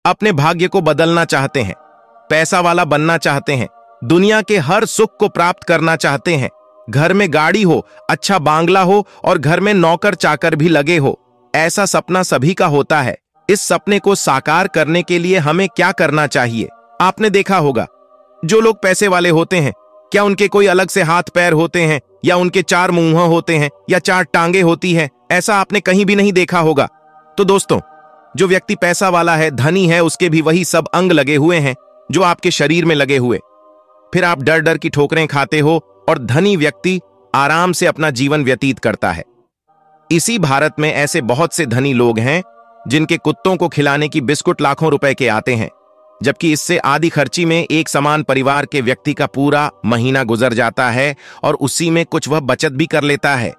अपने भाग्य को बदलना चाहते हैं, पैसा वाला बनना चाहते हैं, दुनिया के हर सुख को प्राप्त करना चाहते हैं, घर में गाड़ी हो, अच्छा बांग्ला हो और घर में नौकर चाकर भी लगे हो। ऐसा सपना सभी का होता है। इस सपने को साकार करने के लिए हमें क्या करना चाहिए? आपने देखा होगा, जो लोग पैसे वाले होते हैं, क्या उनके कोई अलग से हाथ पैर होते हैं, या उनके 4 मुंह होते हैं, या 4 टांगे होती हैं? ऐसा आपने कहीं भी नहीं देखा होगा। तो दोस्तों, जो व्यक्ति पैसा वाला है, धनी है, उसके भी वही सब अंग लगे हुए हैं जो आपके शरीर में लगे हुए। फिर आप डर डर की ठोकरें खाते हो और धनी व्यक्ति आराम से अपना जीवन व्यतीत करता है। इसी भारत में ऐसे बहुत से धनी लोग हैं जिनके कुत्तों को खिलाने की बिस्कुट लाखों रुपए के आते हैं, जबकि इससे आधी खर्ची में एक समान परिवार के व्यक्ति का पूरा महीना गुजर जाता है और उसी में कुछ वह बचत भी कर लेता है।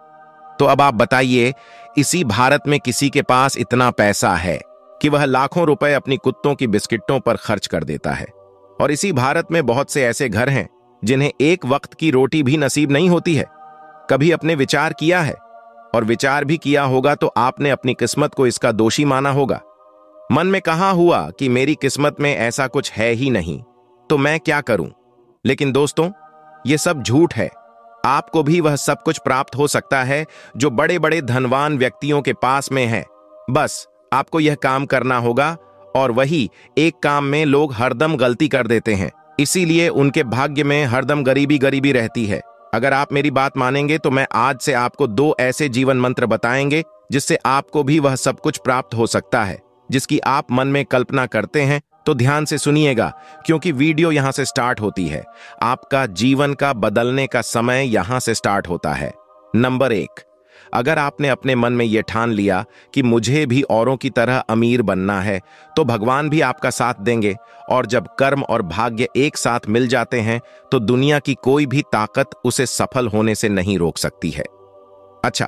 तो अब आप बताइए, इसी भारत में किसी के पास इतना पैसा है कि वह लाखों रुपए अपनी कुत्तों की बिस्किटों पर खर्च कर देता है। और इसी भारत में बहुत से ऐसे घर हैं जिन्हें एक वक्त की रोटी भी नसीब नहीं होती है। कभी अपने विचार किया है, और विचार भी किया होगा तो आपने अपनी किस्मत को इसका दोषी माना होगा। मन में कहा हुआ कि मेरी किस्मत में ऐसा कुछ है ही नहीं, तो मैं क्या करूं? लेकिन दोस्तों, ये सब झूठ है। आपको भी वह सब कुछ प्राप्त हो सकता है जो बड़े बड़े धनवान व्यक्तियों के पास में है। बस आपको यह काम करना होगा, और वही एक काम में लोग हरदम गलती कर देते हैं, इसीलिए उनके भाग्य में हरदम गरीबी गरीबी रहती है। अगर आप मेरी बात मानेंगे तो मैं आज से आपको 2 ऐसे जीवन मंत्र बताएंगे जिससे आपको भी वह सब कुछ प्राप्त हो सकता है जिसकी आप मन में कल्पना करते हैं। तो ध्यान से सुनिएगा, क्योंकि वीडियो यहां से स्टार्ट होती है। आपका जीवन का बदलने का समय यहां से स्टार्ट होता है। नंबर 1, अगर आपने अपने मन में यह ठान लिया कि मुझे भी औरों की तरह अमीर बनना है, तो भगवान भी आपका साथ देंगे। और जब कर्म और भाग्य एक साथ मिल जाते हैं तो दुनिया की कोई भी ताकत उसे सफल होने से नहीं रोक सकती है। अच्छा,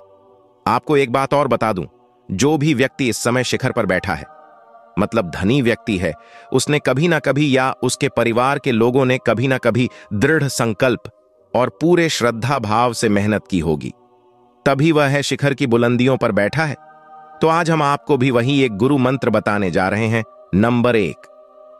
आपको एक बात और बता दूं, जो भी व्यक्ति इस समय शिखर पर बैठा है, मतलब धनी व्यक्ति है, उसने कभी ना कभी या उसके परिवार के लोगों ने कभी ना कभी दृढ़ संकल्प और पूरे श्रद्धा भाव से मेहनत की होगी, तभी वह है शिखर की बुलंदियों पर बैठा है। तो आज हम आपको भी वही एक गुरु मंत्र बताने जा रहे हैं। नंबर 1,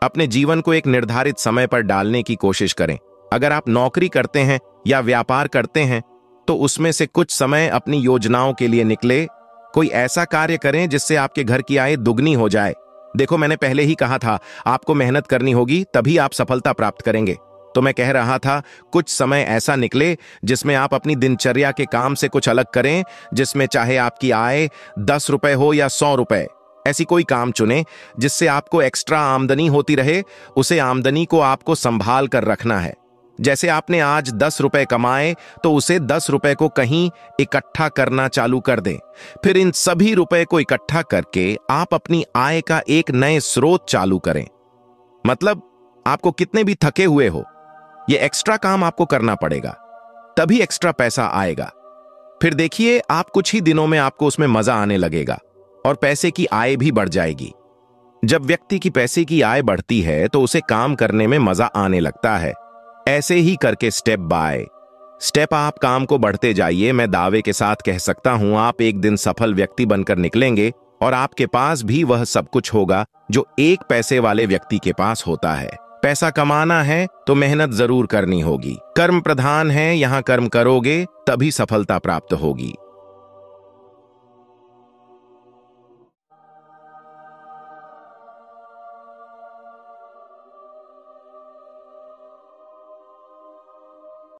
अपने जीवन को एक निर्धारित समय पर डालने की कोशिश करें। अगर आप नौकरी करते हैं या व्यापार करते हैं तो उसमें से कुछ समय अपनी योजनाओं के लिए निकले। कोई ऐसा कार्य करें जिससे आपके घर की आय दुगनी हो जाए। देखो, मैंने पहले ही कहा था, आपको मेहनत करनी होगी, तभी आप सफलता प्राप्त करेंगे। तो मैं कह रहा था, कुछ समय ऐसा निकले जिसमें आप अपनी दिनचर्या के काम से कुछ अलग करें, जिसमें चाहे आपकी आय 10 रुपए हो या 100 रुपए। ऐसी कोई काम चुनें जिससे आपको एक्स्ट्रा आमदनी होती रहे। उसे आमदनी को आपको संभाल कर रखना है। जैसे आपने आज 10 रुपए कमाए तो उसे 10 रुपए को कहीं इकट्ठा करना चालू कर दें। फिर इन सभी रुपए को इकट्ठा करके आप अपनी आय का एक नए स्रोत चालू करें। मतलब आपको कितने भी थके हुए हो, ये एक्स्ट्रा काम आपको करना पड़ेगा, तभी एक्स्ट्रा पैसा आएगा। फिर देखिए, आप कुछ ही दिनों में आपको उसमें मजा आने लगेगा और पैसे की आय भी बढ़ जाएगी। जब व्यक्ति की पैसे की आय बढ़ती है तो उसे काम करने में मजा आने लगता है। ऐसे ही करके स्टेप बाय स्टेप आप काम को बढ़ते जाइए। मैं दावे के साथ कह सकता हूं, आप एक दिन सफल व्यक्ति बनकर निकलेंगे और आपके पास भी वह सब कुछ होगा जो एक पैसे वाले व्यक्ति के पास होता है। पैसा कमाना है तो मेहनत जरूर करनी होगी। कर्म प्रधान है, यहां कर्म करोगे तभी सफलता प्राप्त होगी।